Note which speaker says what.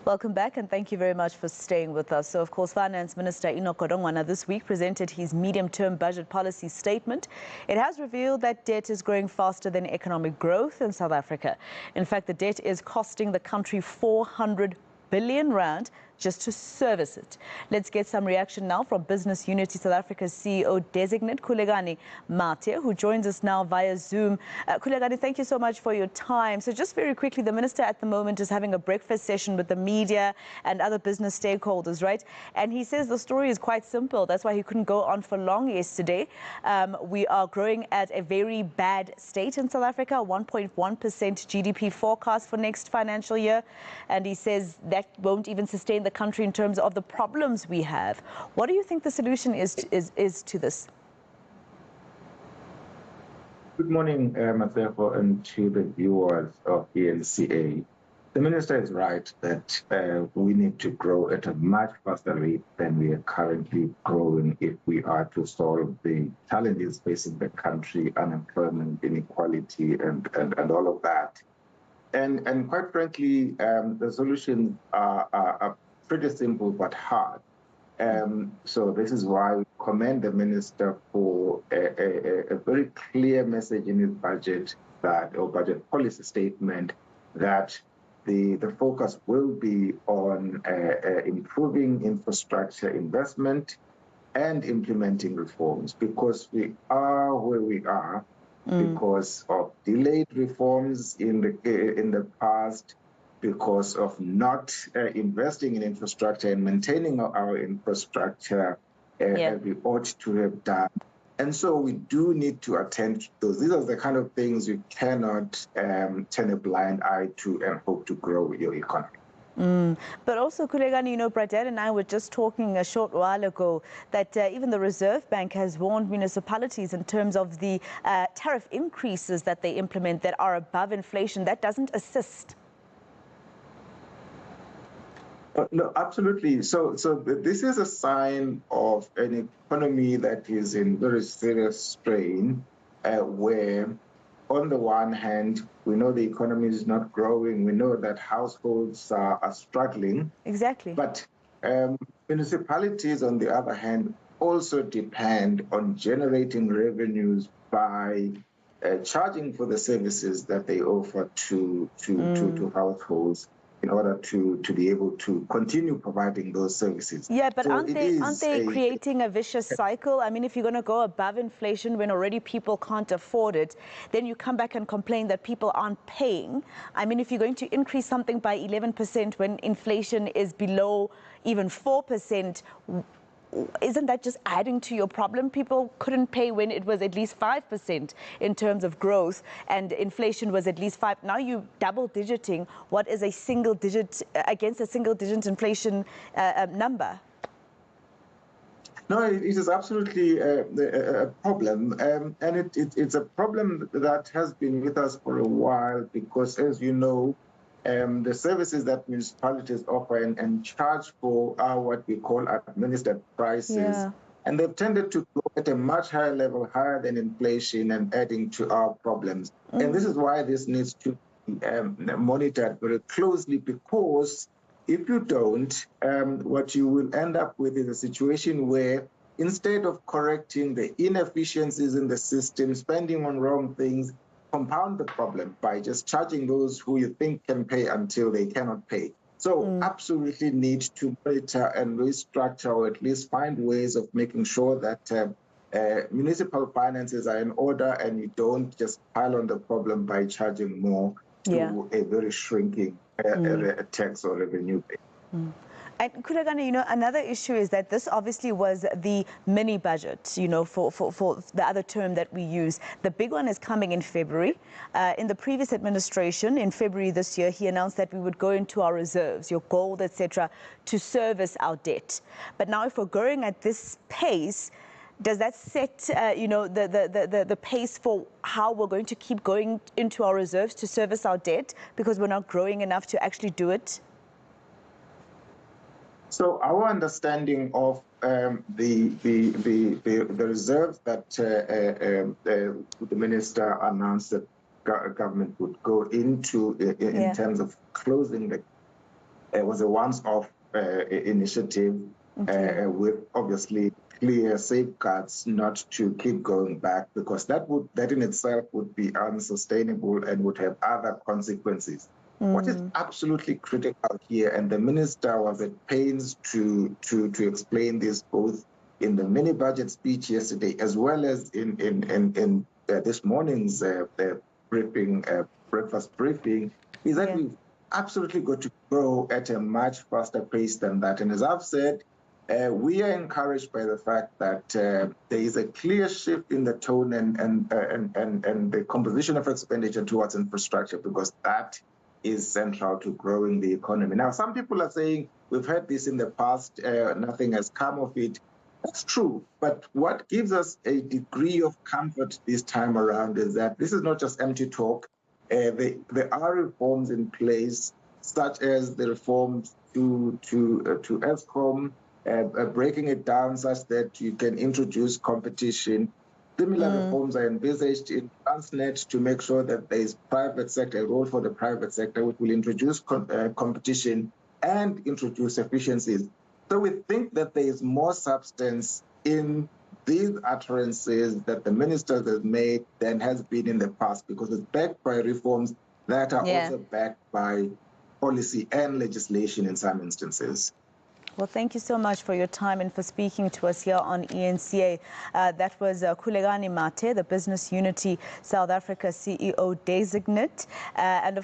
Speaker 1: Welcome back, and thank you very much for staying with us. So, of course, Finance Minister Enoch this week presented his medium-term budget policy statement. It has revealed that debt is growing faster than economic growth in South Africa. In fact, the debt is costing the country 400 billion rand just to service it. Let's get some reaction now from Business Unity South Africa's CEO Designate Khulekani, who joins us now via Zoom. Khulekani, thank you so much for your time. So just very quickly, the minister at the moment is having a breakfast session with the media and other business stakeholders, right? And he says the story is quite simple. That's why he couldn't go on for long yesterday. We are growing at a very bad state in South Africa, 1.1% GDP forecast for next financial year. And he says that won't even sustain the country in terms of the problems we have. What do you think the solution is to this?
Speaker 2: Good morning, Masego, and to the viewers of eNCA. The minister is right that we need to grow at a much faster rate than we are currently growing if we are to solve the challenges facing the country, unemployment, inequality, and all of that. And quite frankly, the solutions are pretty simple but hard. So this is why we commend the minister for a very clear message in his budget budget policy statement that the focus will be on improving infrastructure investment and implementing reforms, because we are where we are because of delayed reforms in the past, because of not investing in infrastructure and maintaining our infrastructure as we ought to have done. And so we do need to attend to those. These are the kind of things you cannot turn a blind eye to and hope to grow your economy.
Speaker 1: But also, Khulekani, Bradette and I were just talking a short while ago that even the Reserve Bank has warned municipalities in terms of the tariff increases that they implement that are above inflation. That doesn't assist.
Speaker 2: No, absolutely. So this is a sign of an economy that is in very serious strain, where on the one hand, we know the economy is not growing. We know that households are struggling.
Speaker 1: Exactly.
Speaker 2: But municipalities, on the other hand, also depend on generating revenues by charging for the services that they offer to households, in order to be able to continue providing those services.
Speaker 1: Yeah, but aren't they creating a vicious cycle? I mean, if you're going to go above inflation when already people can't afford it, then you come back and complain that people aren't paying. I mean, if you're going to increase something by 11% when inflation is below even 4%, isn't that just adding to your problem? People couldn't pay when it was at least 5% in terms of growth and inflation was at least 5%. Now you double digiting what is a single digit against a single digit inflation number.
Speaker 2: No, it is absolutely a problem. And it's a problem that has been with us for a while because, as you know, the services that municipalities offer and charge for are what we call administered prices. Yeah. And they've tended to go at a much higher level, higher than inflation, and adding to our problems. And this is why this needs to be monitored very closely, because if you don't, what you will end up with is a situation where instead of correcting the inefficiencies in the system, spending on wrong things, compound the problem by just charging those who you think can pay until they cannot pay. So absolutely need to monitor and restructure, or at least find ways of making sure that municipal finances are in order and you don't just pile on the problem by charging more to a very shrinking tax or revenue base.
Speaker 1: And Khulekani, another issue is that this obviously was the mini budget, for the other term that we use. The big one is coming in February. In the previous administration, in February this year, he announced that we would go into our reserves, your gold, etc., to service our debt. But now if we're growing at this pace, does that set, the pace for how we're going to keep going into our reserves to service our debt because we're not growing enough to actually do it?
Speaker 2: So our understanding of the reserves that the minister announced that government would go into in terms of closing the was a once-off initiative with obviously clear safeguards not to keep going back, because that in itself would be unsustainable and would have other consequences. What is absolutely critical here, and the minister was at pains to explain this both in the mini budget speech yesterday as well as in this morning's breakfast briefing, is that we've absolutely got to grow at a much faster pace than that. And as I've said, we are encouraged by the fact that there is a clear shift in the tone and the composition of expenditure towards infrastructure, because that is central to growing the economy. Now, some people are saying, we've heard this in the past, nothing has come of it. That's true, but what gives us a degree of comfort this time around is that this is not just empty talk. There are reforms in place, such as the reforms to ESCOM, breaking it down such that you can introduce competition. Similar reforms are envisaged in Designate to make sure that there is private sector, a role for the private sector, which will introduce competition and introduce efficiencies. So we think that there is more substance in these utterances that the ministers have made than has been in the past, because it's backed by reforms that are also backed by policy and legislation in some instances.
Speaker 1: Well, thank you so much for your time and for speaking to us here on eNCA. That was Khulekani Mathe, the Business Unity South Africa CEO Designate. And of course,